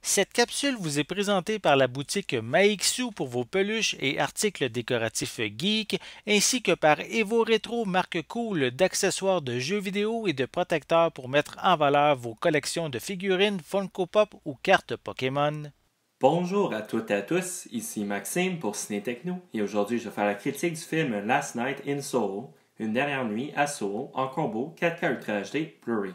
Cette capsule vous est présentée par la boutique Maixu pour vos peluches et articles décoratifs geek, ainsi que par Evo Retro, marque cool d'accessoires de jeux vidéo et de protecteurs pour mettre en valeur vos collections de figurines Funko Pop ou cartes Pokémon. Bonjour à toutes et à tous, ici Maxime pour Ciné Techno et aujourd'hui je vais faire la critique du film Last Night in Soho, une dernière nuit à Soho en combo 4K Ultra HD Blu-ray.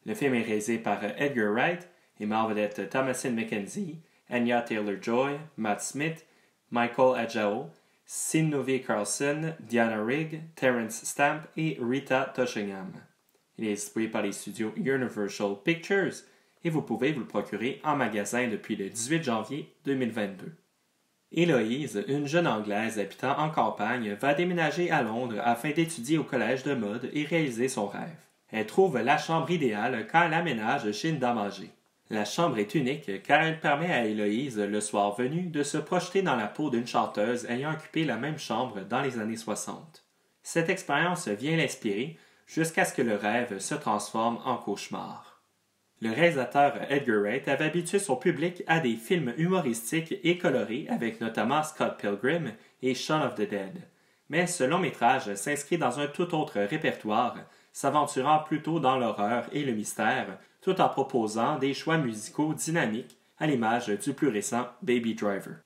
Le film est réalisé par Edgar Wright et met en vedette Thomasin McKenzie, Anya Taylor-Joy, Matt Smith, Michael Adjao, Sinovi Carlson, Diana Rigg, Terrence Stamp et Rita Toshingham. Il est distribué par les studios Universal Pictures et vous pouvez vous le procurer en magasin depuis le 18 janvier 2022. Héloïse, une jeune Anglaise habitant en campagne, va déménager à Londres afin d'étudier au collège de mode et réaliser son rêve. Elle trouve la chambre idéale quand elle aménage chez une dame âgée. La chambre est unique car elle permet à Héloïse, le soir venu, de se projeter dans la peau d'une chanteuse ayant occupé la même chambre dans les années 60. Cette expérience vient l'inspirer jusqu'à ce que le rêve se transforme en cauchemar. Le réalisateur Edgar Wright avait habitué son public à des films humoristiques et colorés avec notamment Scott Pilgrim et Shaun of the Dead. Mais ce long métrage s'inscrit dans un tout autre répertoire, s'aventurant plutôt dans l'horreur et le mystère, tout en proposant des choix musicaux dynamiques à l'image du plus récent Baby Driver.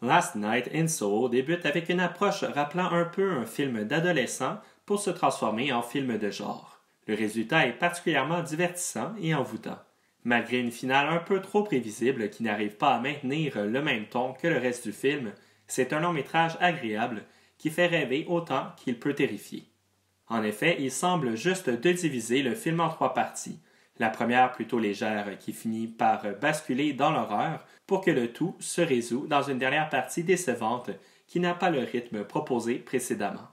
Last Night in Soho débute avec une approche rappelant un peu un film d'adolescent pour se transformer en film de genre. Le résultat est particulièrement divertissant et envoûtant. Malgré une finale un peu trop prévisible qui n'arrive pas à maintenir le même ton que le reste du film, c'est un long métrage agréable qui fait rêver autant qu'il peut terrifier. En effet, il semble juste de diviser le film en trois parties. La première plutôt légère qui finit par basculer dans l'horreur pour que le tout se résout dans une dernière partie décevante qui n'a pas le rythme proposé précédemment.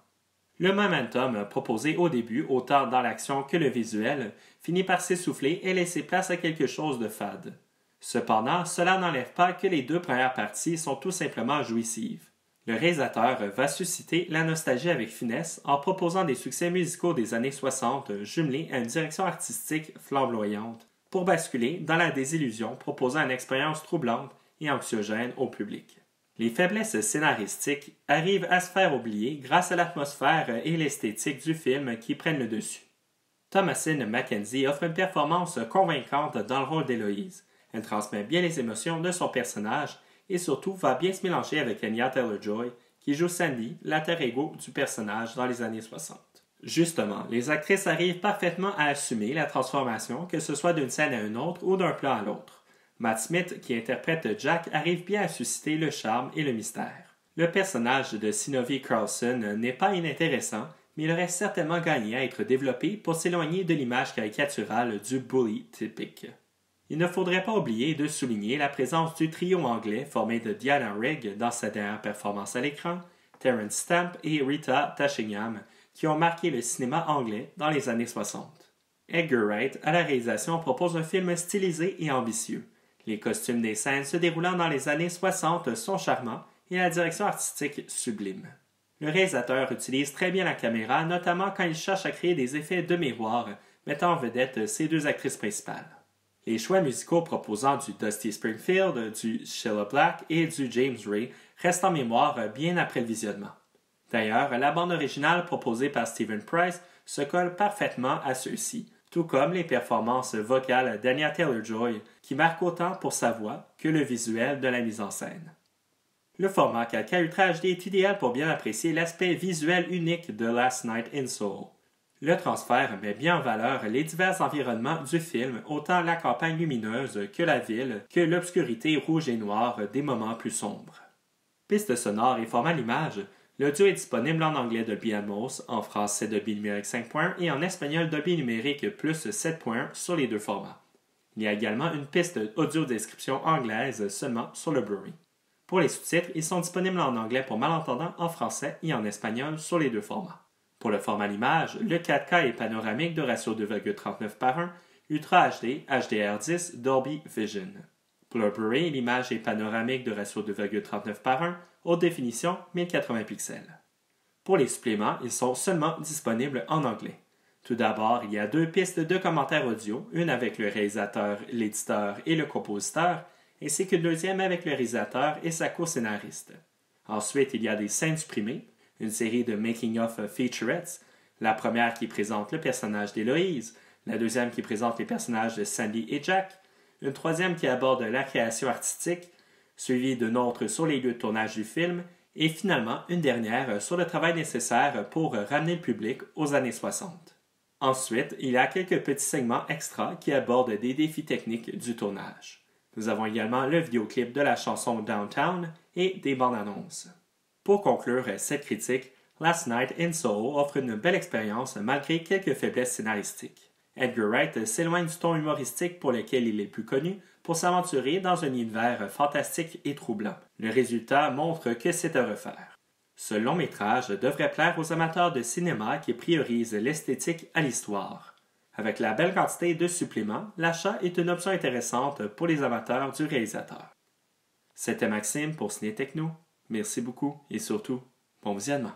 Le momentum proposé au début, autant dans l'action que le visuel, finit par s'essouffler et laisser place à quelque chose de fade. Cependant, cela n'enlève pas que les deux premières parties sont tout simplement jouissives. Le réalisateur va susciter la nostalgie avec finesse en proposant des succès musicaux des années 60 jumelés à une direction artistique flamboyante pour basculer dans la désillusion proposant une expérience troublante et anxiogène au public. Les faiblesses scénaristiques arrivent à se faire oublier grâce à l'atmosphère et l'esthétique du film qui prennent le dessus. Thomasin McKenzie offre une performance convaincante dans le rôle d'Héloïse. Elle transmet bien les émotions de son personnage et surtout va bien se mélanger avec Anya Taylor-Joy qui joue Sandy, l'alter ego du personnage dans les années 60. Justement, les actrices arrivent parfaitement à assumer la transformation, que ce soit d'une scène à une autre ou d'un plan à l'autre. Matt Smith, qui interprète Jack, arrive bien à susciter le charme et le mystère. Le personnage de Sinovi Carlson n'est pas inintéressant, mais il aurait certainement gagné à être développé pour s'éloigner de l'image caricaturale du bully typique. Il ne faudrait pas oublier de souligner la présence du trio anglais formé de Diana Rigg dans sa dernière performance à l'écran, Terrence Stamp et Rita Toshingham, qui ont marqué le cinéma anglais dans les années 60. Edgar Wright, à la réalisation, propose un film stylisé et ambitieux. Les costumes des scènes se déroulant dans les années 60 sont charmants et la direction artistique sublime. Le réalisateur utilise très bien la caméra, notamment quand il cherche à créer des effets de miroir, mettant en vedette ses deux actrices principales. Les choix musicaux proposant du Dusty Springfield, du Cilla Black et du James Ray restent en mémoire bien après le visionnement. D'ailleurs, la bande originale proposée par Stephen Price se colle parfaitement à ceux-ci, tout comme les performances vocales d'Anya Taylor-Joy, qui marquent autant pour sa voix que le visuel de la mise en scène. Le format 4K Ultra HD est idéal pour bien apprécier l'aspect visuel unique de Last Night in Soho. Le transfert met bien en valeur les divers environnements du film, autant la campagne lumineuse que la ville, que l'obscurité rouge et noire des moments plus sombres. Piste sonore et format l'image, l'audio est disponible en anglais Dolby Atmos, en français Dolby Numérique 5.1 et en espagnol Dolby Numérique plus 7.1 sur les deux formats. Il y a également une piste audio-description anglaise seulement sur le Blu-ray. Pour les sous-titres, ils sont disponibles en anglais pour malentendants, en français et en espagnol sur les deux formats. Pour le format l'image, le 4K est panoramique de ratio 2,39 par 1, Ultra HD, HDR10, Dolby Vision. Pour le Blu-ray, l'image est panoramique de ratio 2,39 par 1, haute définition 1080 pixels. Pour les suppléments, ils sont seulement disponibles en anglais. Tout d'abord, il y a deux pistes de commentaires audio, une avec le réalisateur, l'éditeur et le compositeur, ainsi qu'une deuxième avec le réalisateur et sa co-scénariste. Ensuite, il y a des scènes supprimées, une série de making-of featurettes, la première qui présente le personnage d'Héloïse, la deuxième qui présente les personnages de Sandy et Jack, une troisième qui aborde la création artistique, suivie d'une autre sur les lieux de tournage du film, et finalement une dernière sur le travail nécessaire pour ramener le public aux années 60. Ensuite, il y a quelques petits segments extra qui abordent des défis techniques du tournage. Nous avons également le vidéoclip de la chanson Downtown et des bandes annonces. Pour conclure cette critique, Last Night in Soho offre une belle expérience malgré quelques faiblesses scénaristiques. Edgar Wright s'éloigne du ton humoristique pour lequel il est plus connu pour s'aventurer dans un univers fantastique et troublant. Le résultat montre que c'est à refaire. Ce long métrage devrait plaire aux amateurs de cinéma qui priorisent l'esthétique à l'histoire. Avec la belle quantité de suppléments, l'achat est une option intéressante pour les amateurs du réalisateur. C'était Maxime pour Ciné Techno. Merci beaucoup et surtout, bon visionnement.